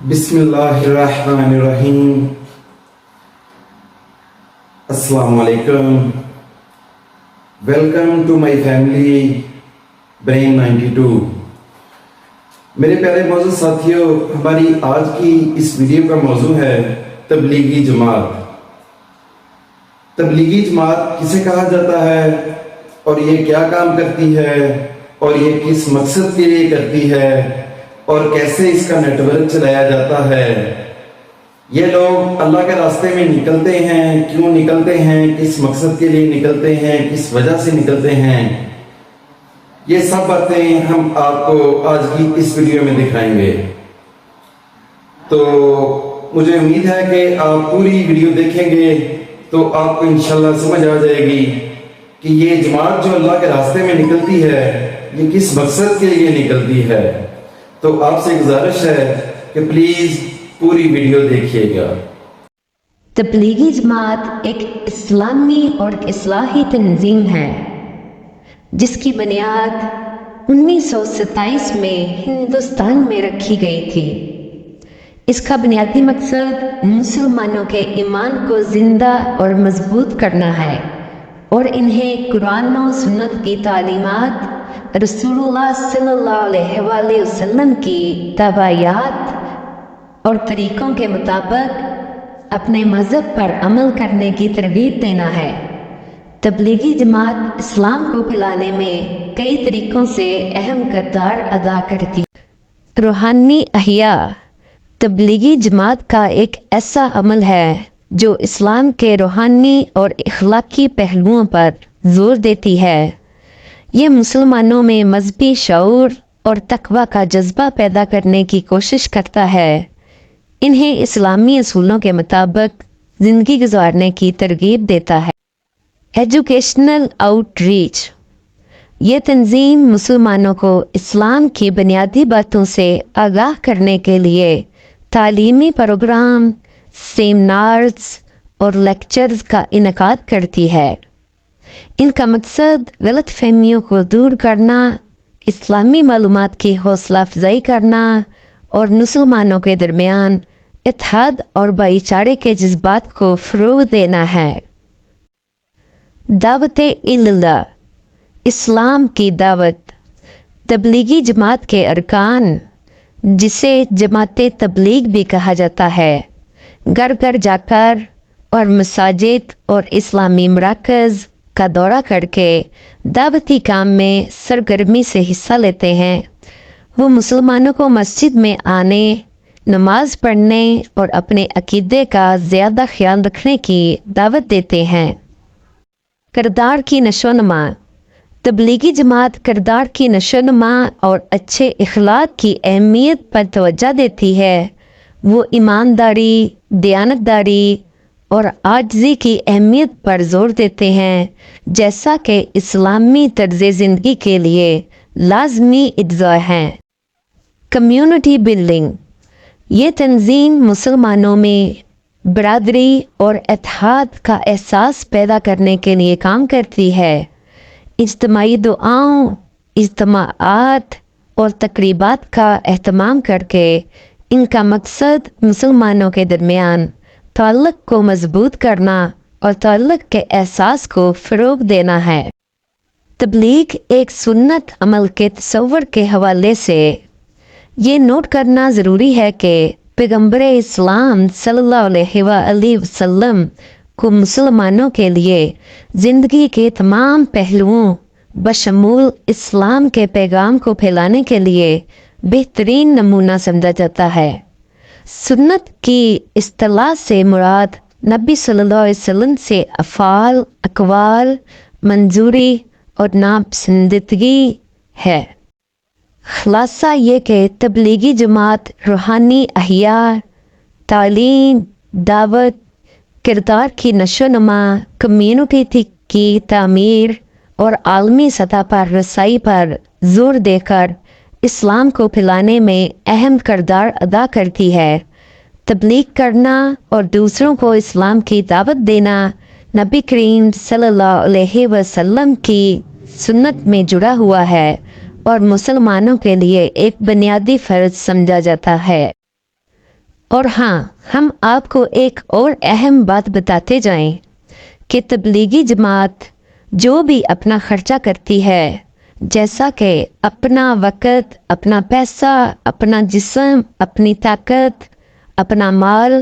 बिस्मिल्लाहिर्रहमानिर्रहीम। अस्सलाम वालेकुम। Welcome to my family brain 92। मेरे प्यारे मौजूद साथियों, हमारी आज की इस वीडियो का मौजू है तबलीगी जमात। तबलीगी जमात किसे कहा जाता है और ये क्या काम करती है और ये किस मकसद के लिए करती है और कैसे इसका नेटवर्क चलाया जाता है। ये लोग अल्लाह के रास्ते में निकलते हैं, क्यों निकलते हैं, किस मकसद के लिए निकलते हैं, किस वजह से निकलते हैं, ये सब बातें हम आपको आज की इस वीडियो में दिखाएंगे। तो मुझे उम्मीद है कि आप पूरी वीडियो देखेंगे तो आपको इंशाल्लाह समझ आ जाएगी कि ये जमात जो अल्लाह के रास्ते में निकलती है ये किस मकसद के लिए निकलती है। तो आपसे गुजारिश है कि प्लीज पूरी वीडियो देखिएगा। तबलीगी जमात एक इस्लामी और इस्लाही तंजीम है जिसकी बुनियाद 1927 में हिंदुस्तान में रखी गई थी। इसका बुनियादी मकसद मुसलमानों के ईमान को जिंदा और मजबूत करना है और इन्हें कुरान और सुन्नत की तालीमात, रसूलुल्लाह सल्लल्लाहु अलैहि वसल्लम की तबायात और तरीकों के मुताबिक अपने मज़हब पर अमल करने की तरगीब देना है। तबलीगी जमात इस्लाम को फैलाने में कई तरीकों से अहम किरदार अदा करती है। रूहानी अहिया तबलीगी जमात का एक ऐसा अमल है जो इस्लाम के रूहानी और इखलाकी पहलुओं पर जोर देती है। ये मुसलमानों में मजहबी शऊर और तकवा का जज्बा पैदा करने की कोशिश करता है। इन्हें इस्लामी असूलों के मुताबिक ज़िंदगी गुजारने की तरगीब देता है। एजुकेशनल आउटरीच ये तंजीम मुसलमानों को इस्लाम की बुनियादी बातों से आगाह करने के लिए तालीमी प्रोग्राम, सेमिनार्स और लेक्चर्स का इनेकाद करती है। इनका मकसद गलत फहमियों को दूर करना, इस्लामी मालूमात की हौसला अफजाई करना और मुसलमानों के दरमियान इत्तेहाद और भाईचारे के जज्बात को फ़रोग़ देना है। दावत-ए-इल्लाह इस्लाम की दावत तबलीगी जमात के अरकान, जिसे जमात तबलीग भी कहा जाता है, घर घर जाकर और मसाजिद और इस्लामी मराकज़ का दौरा करके दावती काम में सरगर्मी से हिस्सा लेते हैं। वो मुसलमानों को मस्जिद में आने, नमाज पढ़ने और अपने अकीदे का ज़्यादा ख्याल रखने की दावत देते हैं। किरदार की नशोनुमा तबलीगी जमात किरदार की नशोनुमा और अच्छे इखलाक की अहमियत पर तवज्जो देती है। वो ईमानदारी, दयानतदारी और आजिज़ी की अहमियत पर जोर देते हैं, जैसा कि इस्लामी तर्ज़ ज़िंदगी के लिए लाज़मी इज्ज़ा है। कम्युनिटी बिल्डिंग ये तंजीम मुसलमानों में बरादरी और इत्तेहाद का एहसास पैदा करने के लिए काम करती है। इज्तिमाई दुआओं, इज्तिमाआत और तकरीबात का एहतमाम करके इनका मकसद मुसलमानों के दरमियान ताल्लुक़ को मजबूत करना और ताल्लुक़ के एहसास को फ़रोग़ देना है। तबलीग एक सुन्नत अमल के तसव्वुर के हवाले से ये नोट करना ज़रूरी है कि पैगम्बर इस्लाम सल्लल्लाहु अलैहि वसल्लम को मुसलमानों के लिए ज़िंदगी के तमाम पहलुओं बशमूल इस्लाम के पैगाम को फैलाने के लिए बेहतरीन नमूना समझा जाता है। सुन्नत की इस्तिलाह से मुराद नबी सल्लल्लाहु अलैहि वसल्लम से अफ़ाल, अक़वाल, मंजूरी और नापसंदीदगी है। ख़ुलासा ये कि तबलीगी जमात रूहानी अहिया, तालीम, दावत, किरदार की नशोनुमा, कम्युनिटी की तामीर और आलमी सतह पर रसाई पर जोर देकर इस्लाम को फैलाने में अहम किरदार अदा करती है। तबलीग करना और दूसरों को इस्लाम की दावत देना नबी करीम सल्लल्लाहु अलैहि वसल्लम की सुन्नत में जुड़ा हुआ है और मुसलमानों के लिए एक बुनियादी फ़र्ज समझा जाता है। اور ہاں، ہم آپ کو ایک اور اہم بات بتاتے جائیں کہ تبلیغی جماعت جو بھی اپنا خرچہ کرتی ہے، جیسا کہ اپنا وقت، اپنا پیسہ، اپنا جسم، اپنی طاقت، اپنا مال،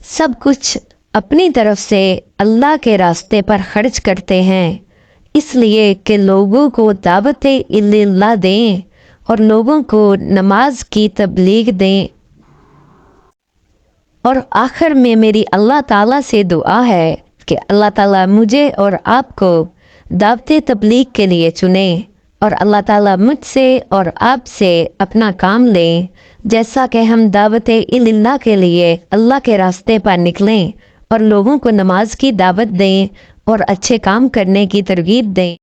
سب کچھ اپنی طرف سے اللہ کے راستے پر خرچ کرتے ہیں، اس لیے کہ لوگوں کو دعوت اللہ دیں اور لوگوں کو نماز کی تبلیغ دیں۔ اور آخر میں میری اللہ تعالیٰ سے دعا ہے کہ اللہ تعالیٰ مجھے اور آپ کو دعوت تبلیغ کے لیے چنے، اور اللہ تعالیٰ مجھ سے اور آپ سے اپنا کام لیں، جیسا کہ ہم دعوت اللہ کے لیے اللہ کے راستے پر نکلیں اور لوگوں کو نماز کی دعوت دیں اور اچھے کام کرنے کی ترغیب دیں۔